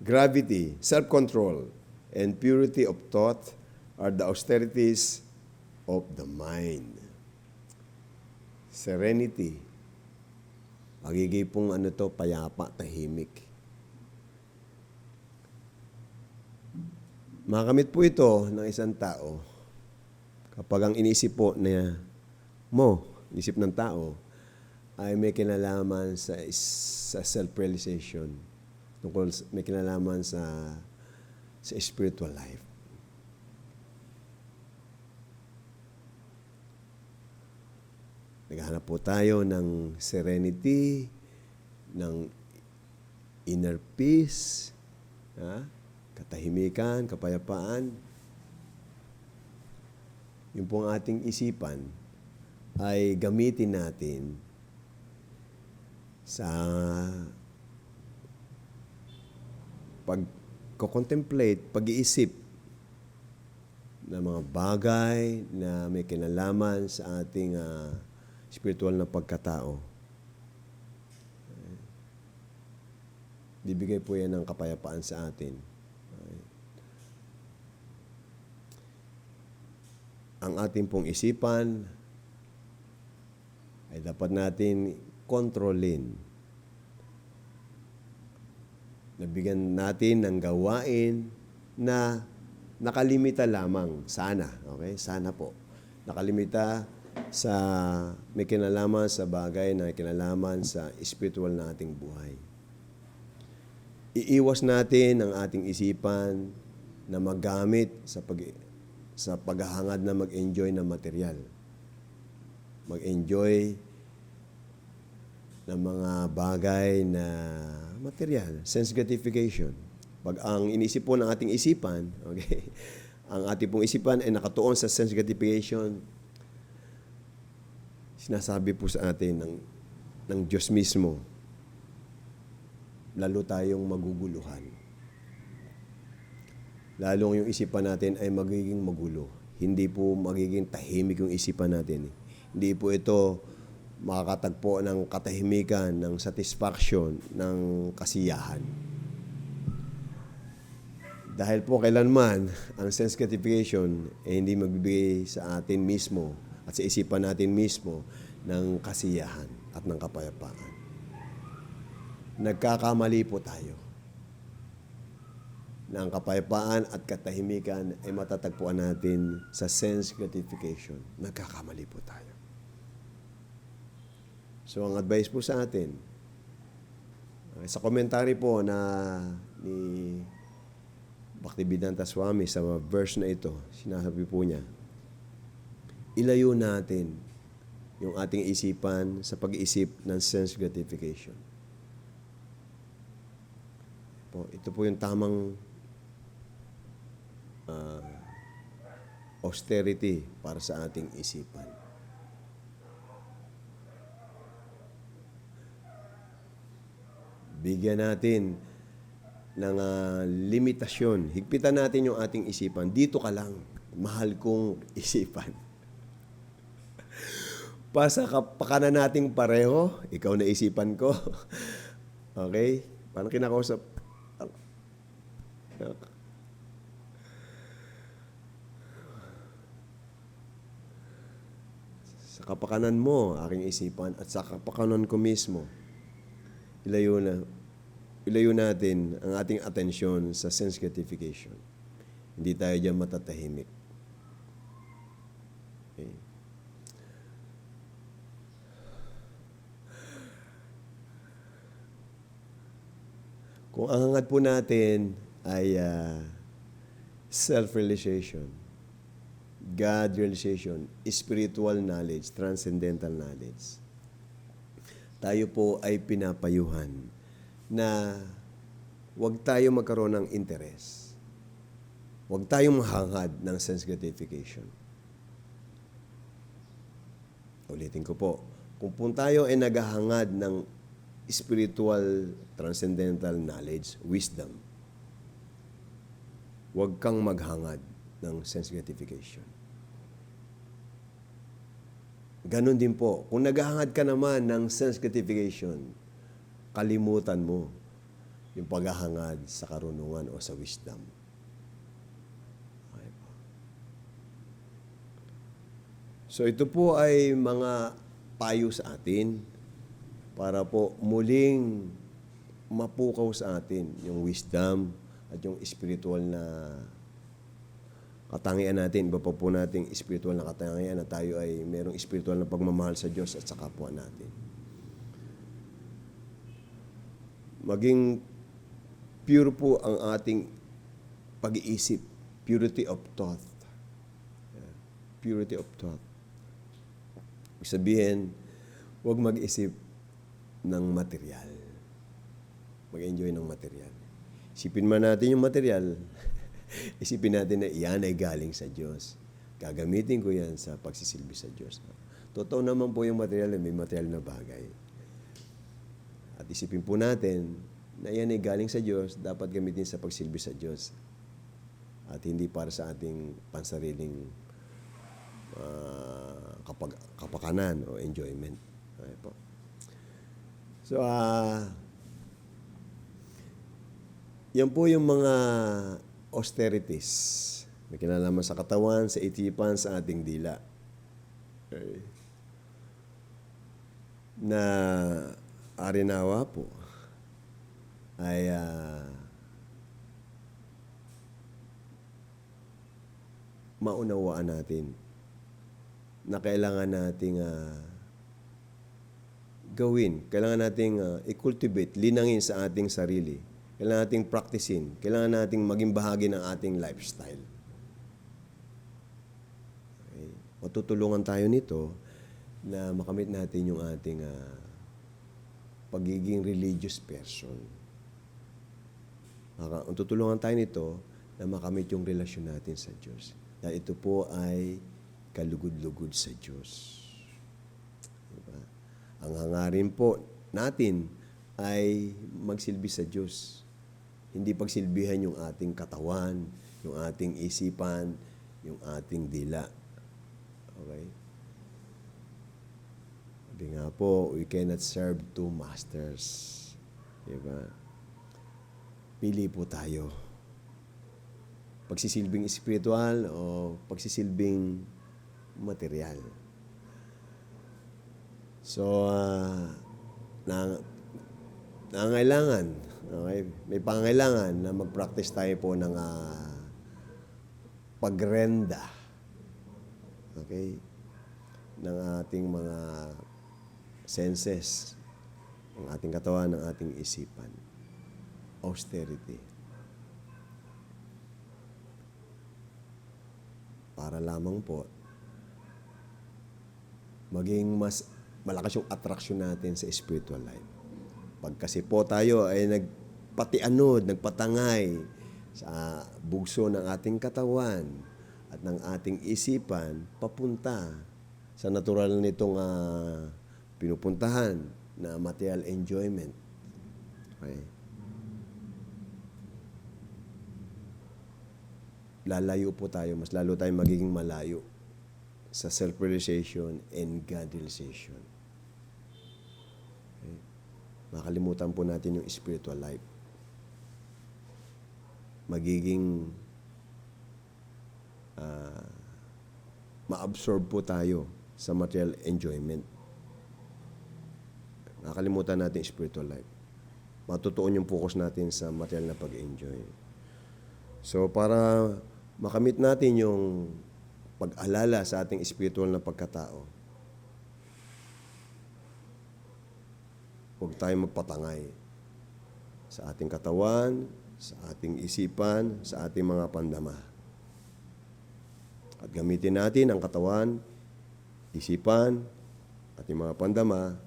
gravity, self-control, and purity of thought are the austerities of the mind. Serenity, magiging pong payapa, tahimik. Makamit po ito ng isang tao kapag ang inisip po niya isip ng tao, ay may kinalaman sa self-realization, may kinalaman sa spiritual life. Naghahanap po tayo ng serenity, ng inner peace, katahimikan, kapayapaan. Yung pong ating isipan ay gamitin natin sa pag-contemplate, pag-iisip ng mga bagay na may kinalaman sa ating spiritual na pagkatao. Bibigay po yan ng kapayapaan sa atin. Ang ating pong isipan ay dapat natin kontrolin. Nabigyan natin ng gawain na nakalimita lamang. Sana. Okay? Sana po. Nakalimita sa may kinalaman sa bagay na may kinalaman sa spiritual na ating buhay. Iiwas natin ang ating isipan na maggamit sa paghahangad na mag-enjoy ng material. Mag-enjoy ng mga bagay na material, sense gratification. Pag ang inisip po ng ating isipan, okay, ang ating pong isipan ay nakatuon sa sense gratification, sinasabi po sa atin ng Diyos mismo, lalo tayong maguguluhan. Lalong yung isipan natin ay magiging magulo. Hindi po magiging tahimik yung isipan natin. Hindi po ito makakatagpo ng katahimikan, ng satisfaction, ng kasiyahan. Dahil po kailanman, ang sense gratification ay hindi magbibigay sa atin mismo at sa isipan natin mismo ng kasiyahan at ng kapayapaan. Nagkakamali po tayo na ang kapayapaan at katahimikan ay matatagpuan natin sa sense gratification. Nagkakamali po tayo. So, ang advice po sa atin, sa commentary po na ni Bhaktivedanta Swami sa verse na ito, sinasabi po niya, ilayo natin yung ating isipan sa pag-iisip ng sense gratification. Ito po yung tamang austerity para sa ating isipan. Bigyan natin ng limitasyon. Higpitan natin yung ating isipan. Dito ka lang, mahal kong isipan. Pasa kapakanan nating pareho, ikaw na isipan ko. Okay? Parang kinakausap. Sa kapakanan mo, aking isipan, at sa kapakanan ko mismo, ilayo natin ang ating atensyon sa sense gratification. Hindi tayo diyan matatahimik. Okay. Kung ang hangad po natin ay self-realization, God realization, spiritual knowledge, transcendental knowledge, tayo po ay pinapayuhan na huwag tayo magkaroon ng interest. Huwag tayong mahangad ng sense gratification. Ulitin ko po, kung tayo ay naghahangad ng spiritual, transcendental knowledge, wisdom, huwag kang maghangad ng sense gratification. Ganon din po, kung naghahangad ka naman ng sense gratification, kalimutan mo yung paghahangad sa karunungan o sa wisdom. Okay po. So ito po ay mga payo sa atin para po muling mapukaw sa atin yung wisdom at yung spiritual na katangian natin. Iba pa po nating spiritual na katangian na tayo ay mayroong spiritual na pagmamahal sa Diyos at sa kapwa natin. Maging pure po ang ating pag-iisip. Purity of thought. Purity of thought. Ibig sabihin, huwag mag-isip ng material. Mag-enjoy ng material. Isipin man natin yung material, isipin natin na iyan ay galing sa Diyos. Gagamitin ko yan sa pagsisilbi sa Diyos. Totoo naman po yung material, may material na bagay. At isipin po natin na iyan ay galing sa Diyos, dapat gamitin sa pagsilbi sa Diyos. At hindi para sa ating pansariling kapakanan o enjoyment. Okay po. So, yan po yung mga austerities. May kinalaman sa katawan, sa itipan, sa ating dila. Okay. Na arinawa po ay maunawaan natin na kailangan nating gawin, kailangan nating i-cultivate, linangin sa ating sarili, kailangan nating practicein, kailangan nating maging bahagi ng ating lifestyle. Okay. Matutulungan tayo nito na makamit natin yung ating pagiging religious person. Tutulungan tayo nito na makamit yung relasyon natin sa Diyos. Dahil ito po ay kalugod-lugod sa Diyos. Diba? Ang hangarin po natin ay magsilbi sa Diyos. Hindi pagsilbihan yung ating katawan, yung ating isipan, yung ating dila. Okay? Sabi nga po, we cannot serve two masters. Diba? Pili po tayo. Pagsisilbing espiritual o pagsisilbing material. So, nangangailangan, okay? May pangangailangan na mag-practice tayo po ng pagrenda. Okay? Ng ating mga senses, ng ating katawan, ng ating isipan. Austerity. Para lamang po maging mas malakas yung attraction natin sa spiritual life. Pag kasi po tayo ay nagpatianod, nagpatangay sa bugso ng ating katawan at ng ating isipan, papunta sa natural nitong pinupuntahan na material enjoyment. Okay? Lalayo po tayo, mas lalo tayong magiging malayo sa self-realization and God-realization. Okay? Makalimutan po natin yung spiritual life. Magiging ma-absorb po tayo sa material enjoyment. Nakalimutan natin yung spiritual life. Matutuon yung focus natin sa material na pag-enjoy. So, para makamit natin yung pag-alala sa ating spiritual na pagkatao, huwag tayong magpatangay sa ating katawan, sa ating isipan, sa ating mga pandama. At gamitin natin ang katawan, isipan, ating mga pandama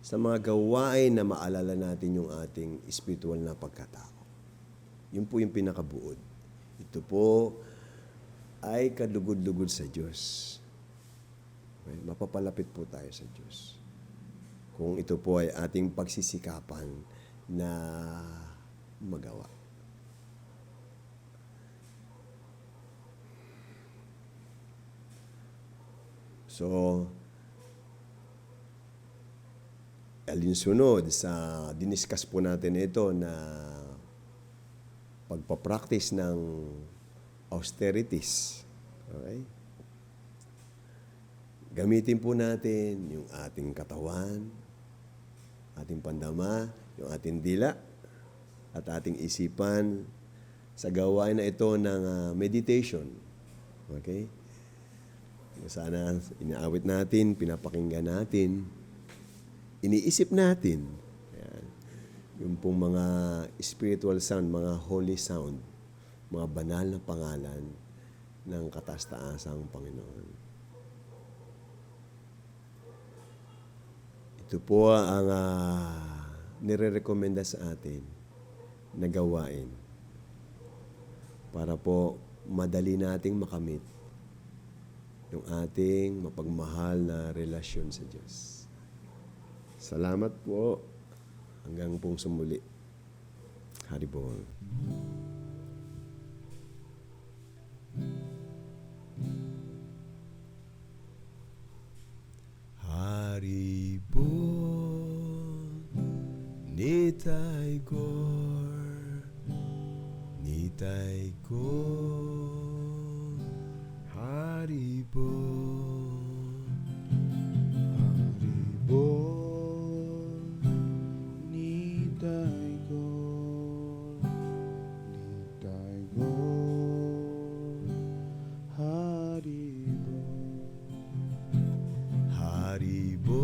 sa mga gawain na maalala natin yung ating spiritual na pagkatao. Yun po yung pinakabuod. Ito po ay kadugod-dugod sa Diyos. Okay? Mapapalapit po tayo sa Diyos. Kung ito po ay ating pagsisikapan na magawa. So, alinsunod sa diniscuss po natin ito na pagpapractice ng austerities. Okay? Gamitin po natin yung ating katawan, ating pandama, yung ating dila, at ating isipan sa gawain na ito ng meditation. Okay? Sana inaawit natin, pinapakinggan natin, iniisip natin. Ayan. Yung pong mga spiritual sound, mga holy sound, mga banal na pangalan ng kataas-taasang Panginoon. Ito po ang nire-recommenda sa atin na gawain para po madali nating makamit yung ating mapagmahal na relasyon sa Diyos. Salamat po. Hanggang pong sumuli. Haribol. Haribol, Nitai Gor, Nitai Gor, Haribol, Haribol, Nitai Gor, Nitai Gor, Haribol. Haribol,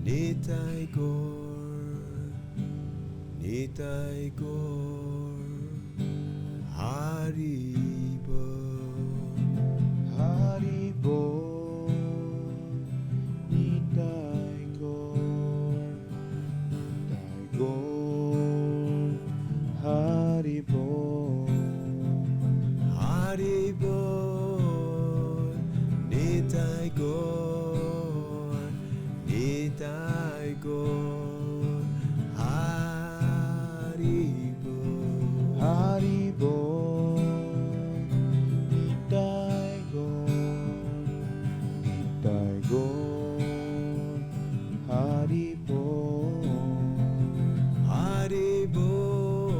Nitai Gor, Nitai Gor, Haribol, Haribol, Nitai Gor, Nitai Gor, Haribol. Haribol, Nitai Gor, Nitai Gor, Haribol. Haribol, Nitai Gor, Nitai Gor, Haribol. Haribol, Nitai Gor, Nitai Gor, Haribol. Haribol,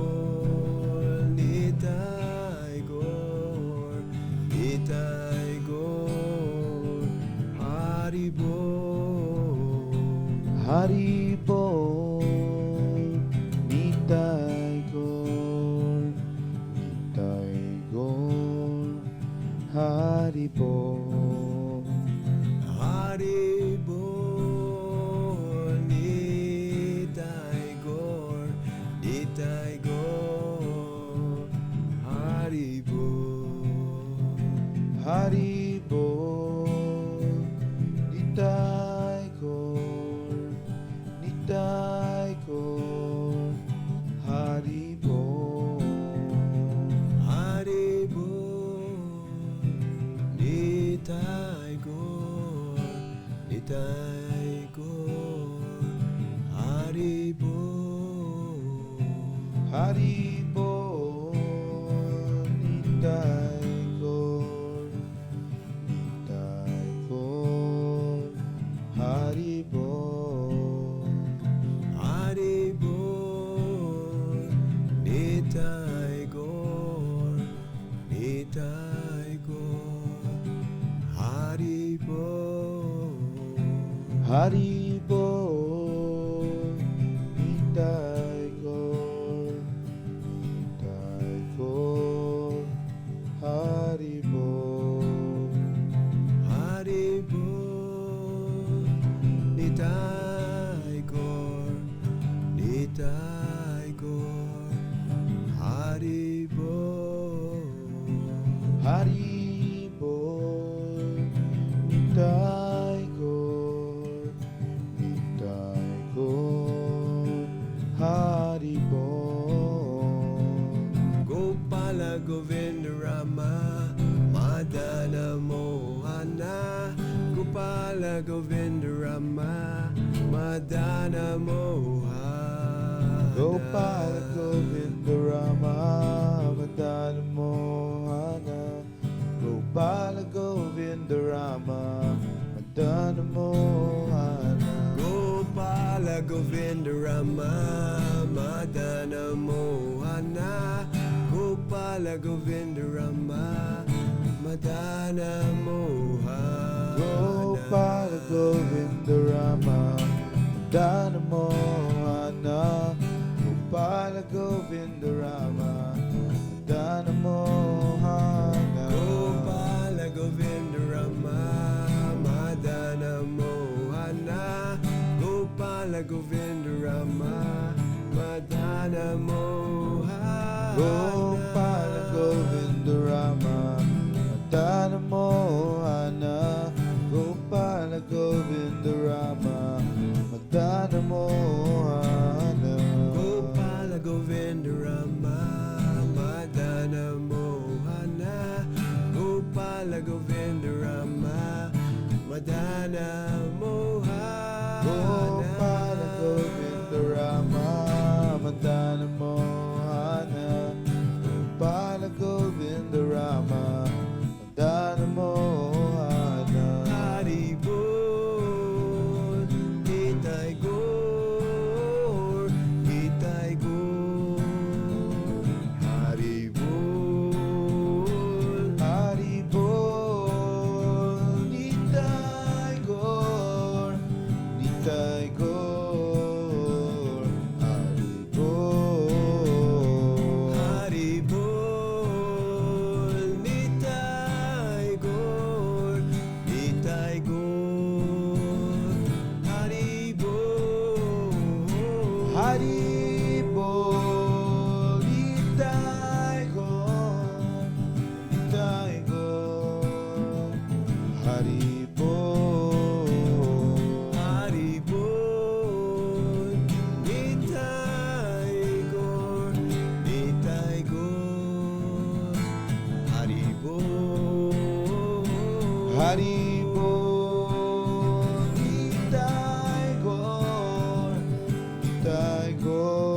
Nitai Gor, Nitai Gor, Haribol. Haribol, Nitai Gor, Nitai Gor, Haribol. Haribol, Nitai Gor, Nitai Gor, Haribol. Haribol, Nitai Gor, Nitai Gor, Haribol. Haribol, Nitai Gor, Nitai Gor, Haribol. Haribol, Nitai Gor, Nitai Gor, Haribol. Haribol, Nitai Gor, Nitai Gor, Haribol. Haribol, Nitai Gor, Nitai Gaur, Haribol. Haribol, Nitai Gaur, Nitai Gaur, Haribol. Gopala Govinda Rama, Madana Mohana. Gopala Govinda Rama, Madana Mohana. Gopala Govinda Rama, Madana Mohana. Gopala Govinda Rama, Madana Mohana. Gopala Govinda Rama, Madana Mohana. Gopala Govinda Rama, Madana Mohana. Gopala Govinda Rama, Madana Mohana. Gopala Govinda Rama, Madana Mohana. Gopala Govinda Rama, Madana Mohana. Gopala Govinda Rama, Madana Mohana. Gopala Govinda Rama, Madana Mohana. Gopala Govinda Rama, Madana Mohana. Gopala Govinda Rama, Madana Mohana. Gopala Govinda Rama, Madana Mohana. Gopala Govinda Rama, Madana Mohana. Gopala Govinda Rama, Madana Mohana. Haribol, Nitai Gaur, Nitai Gaur. Haribol, Haribol, Nitai Gaur, Nitai Gaur. Haribol. Haribol, Nitai Gaur, Nitai Gaur. Haribol, Haribol, Nitai Gaur, Nitai Gaur. Haribol. Haribol, Nitai Gaur, Nitai Gaur. Haribol, Haribol, Nitai Gaur, Nitai Gaur. Haribol. Haribol, Nitai Gaur, Nitai Gaur.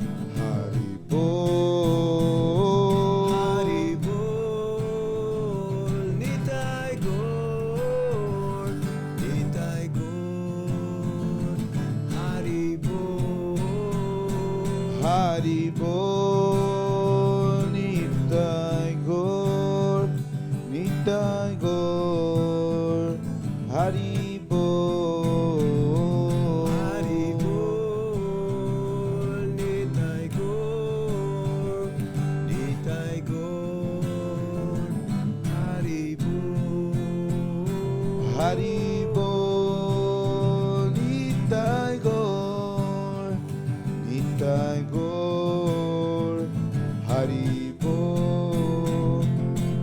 Haribol, Haribol, Nitai Gaur, Nitai Gaur. Haribol. Haribol, Nitai Gaur, Nitai Gaur. Haribol, Haribol, Nitai Gaur, Nitai Gaur. Haribol.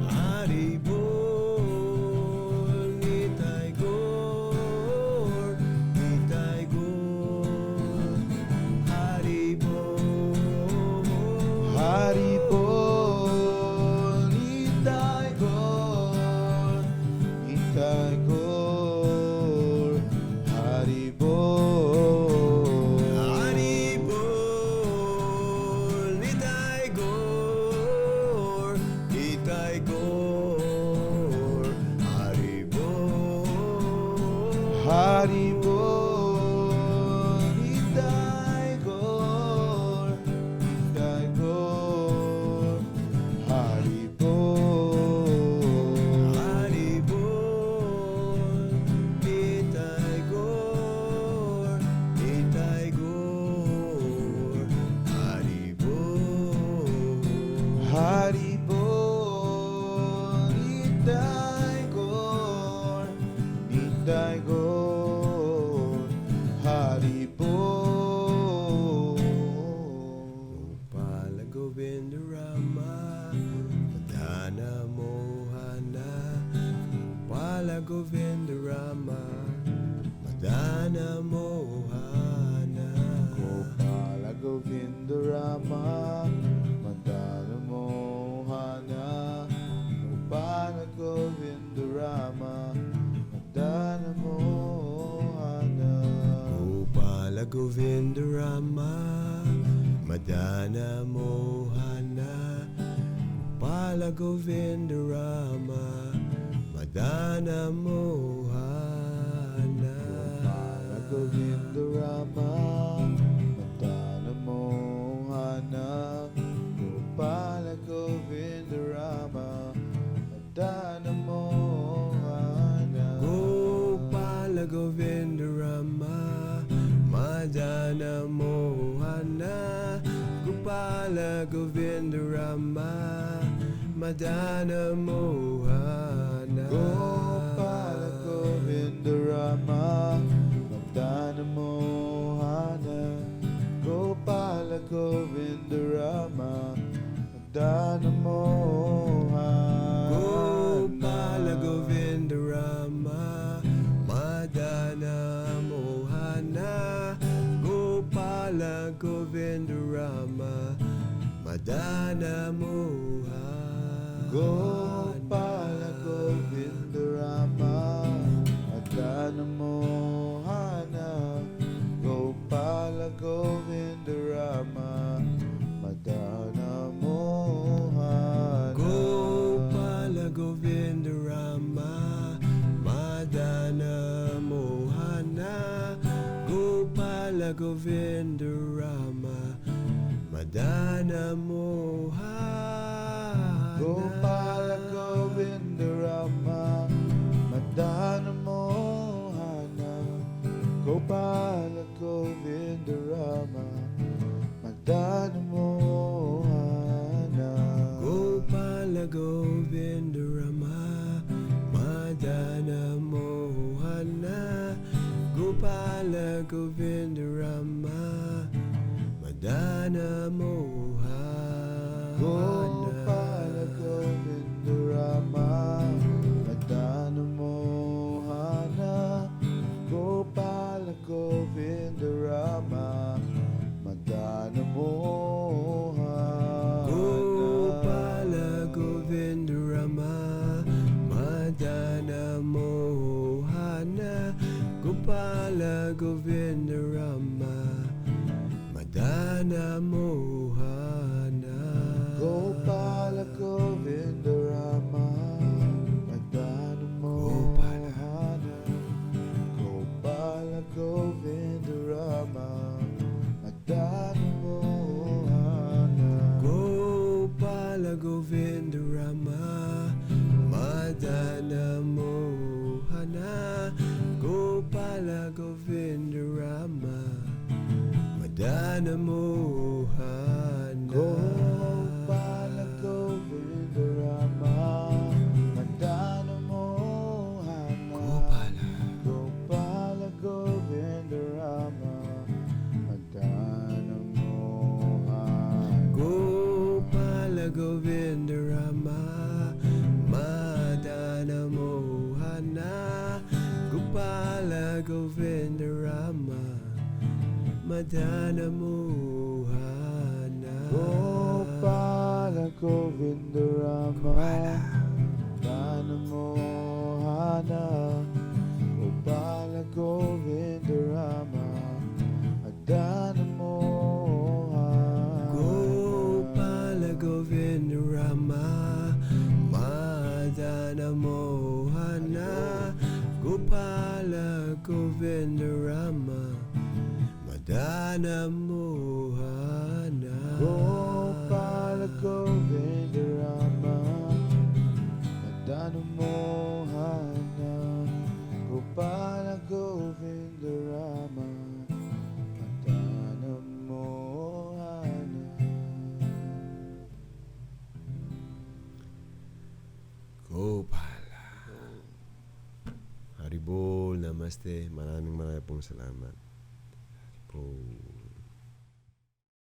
Haribol, Nitai Gaur, Nitai Gaur. Haribol, Haribol, Nitai Gaur, Nitai Gaur. Haribol. Haribol, Nitai Gaur, Govindurama Madana Mohana Gopala Govindurama Madana Mohana Gopala Govindarama Madana Mohana Gopala Govindarama Madana Mohana Govindurama Madana Mohana Gopala Govindurama Madana Mohana Gopala Govindarama Madana Mohana Gopala Govindarama Madana Mohana Gopala Govindurama Madana Mohana Gopala Govindurama Madana Mohana Gopala Govindarama Madana Mohana Gopala Govindarama Madana Mohana Gopala Govindurama Madana Mohana Gopala Govindurama Madana Mohana Gopala Govindarama Madana Mohana Gopala Govindarama Madana Mohana Gopala Govindurama Madana Mohana Gopala Govindurama Madana Mohana Gopala Govindarama Madana Mohana Gopala Govindarama Madana Mohana Gopala Govindurama Madana Mohana Gopala Govindurama Madana Mohana Gopala Govindarama Madana Mohana Gopala Govindarama Madana Mohana Gopala Govindurama Madana Mohana Gopala Govindurama Madana Mohana Gopala Govindarama Madana Mohana Gopala Govindarama Madana Mohana Gopala Govindurama Madana Mohana Gopala Govindurama Madana Mohana Gopala Govindarama Madana Mohana Gopala Govindarama Madana Mohana Gopala Govindurama Madana Mohana Gopala Govindurama Madana Mohana Gopala Govindarama Madana Mohana Gopala Govindarama Madana Mohana Gopala Govindurama Madana Mohana Gopala Govindurama Madana Mohana Gopala. Haribol, namaste. Maraming pong salamat. Haribol.